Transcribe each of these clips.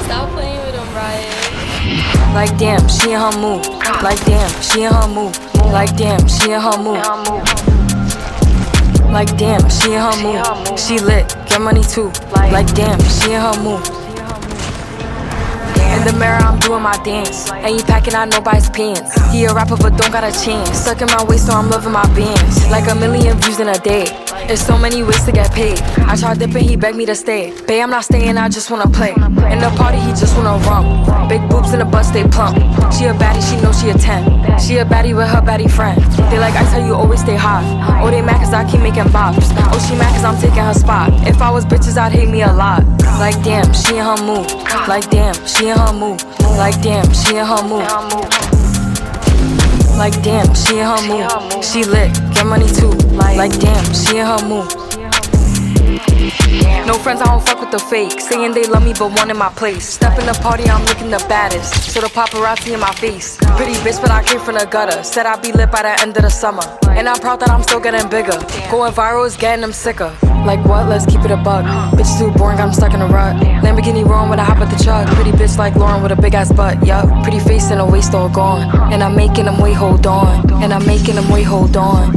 Stop playing with him, Riot. Like damn, she in her mood. Like damn, she in her mood. Like damn, she in her mood. Like damn, she in her mood. She lit, get money too. Like damn, she in her mood. In the mirror, I'm doing my dance. Ain't packing out nobody's pants. He a rapper, but don't got a chance. Stuck in my waist, so I'm loving my bands. Like 1 million views in a day. There's so many ways to get paid. I tried dipping, he begged me to stay. Babe, I'm not staying, I just wanna play. In the party, he just wanna rump. Big boobs in the bus, they plump. She a baddie, she know she a 10. She a baddie with her baddie friend. They like, I tell you, always stay hot. Oh, they mad cause I keep making bops. Oh, she mad cause I'm taking her spot. If I was bitches, I'd hate me a lot. Like damn, she in her mood. Like damn, she in her mood. Like damn, she in her mood. Like damn, she in her mood. She lit, get money too. Like damn, she in her mood. No friends, I don't fuck with the fake. Saying they love me but one in my place. Step in the party, I'm looking the baddest. So the paparazzi in my face. Pretty bitch but I came from the gutter. Said I'd be lit by the end of the summer. And I'm proud that I'm still getting bigger. Going viral is getting them sicker. Like what? Let's keep it a buck. Bitch too boring, I'm stuck in a rut. Lamborghini wrong when I hop at the truck. Pretty bitch like Lauren with a big ass butt. Yup, pretty face and a waist all gone. And I'm making them wait, hold on. And I'm making them wait, hold on.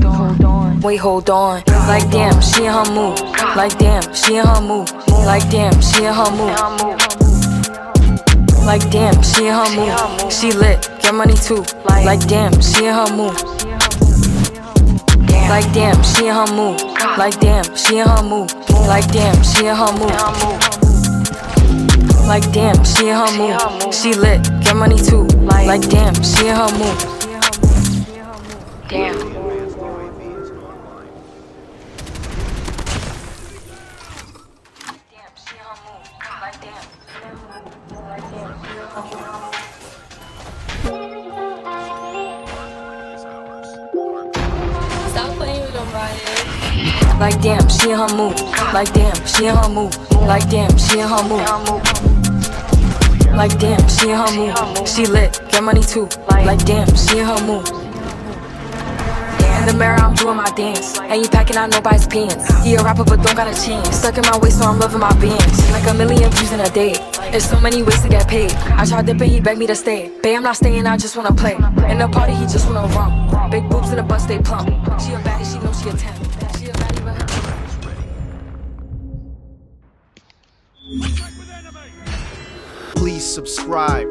Wait, hold on. Like damn, she in her mood. Like damn, she in her mood. Like damn, she in her mood. Like damn, she in her mood. She lit, get money too. Like damn, she in her mood. Like damn, she in her mood. Like damn, she in her mood. Like damn, she in her mood. Like damn, she in her mood. She lit, get money too. Like damn, she in her mood. Damn. Stop playing with him, Riot. Like damn, she in her mood. Like damn, she in her mood. Like damn, she in her mood. Like damn, she in her mood. She lit, get money too. Like damn, she in her mood. In the mirror, I'm doing my dance. Ain't packing out nobody's pants. He a rapper, but don't got a chance. Stuck in my waist, so I'm loving my bands. Like 1 million views in a day. There's so many ways to get paid. I tried dipping, he begged me to stay. Babe, I'm not staying, I just wanna play. In the party, he just wanna rump. Big boobs in the bus, they plump. She a baddie, she know she a 10. She a baddie with her. Please subscribe.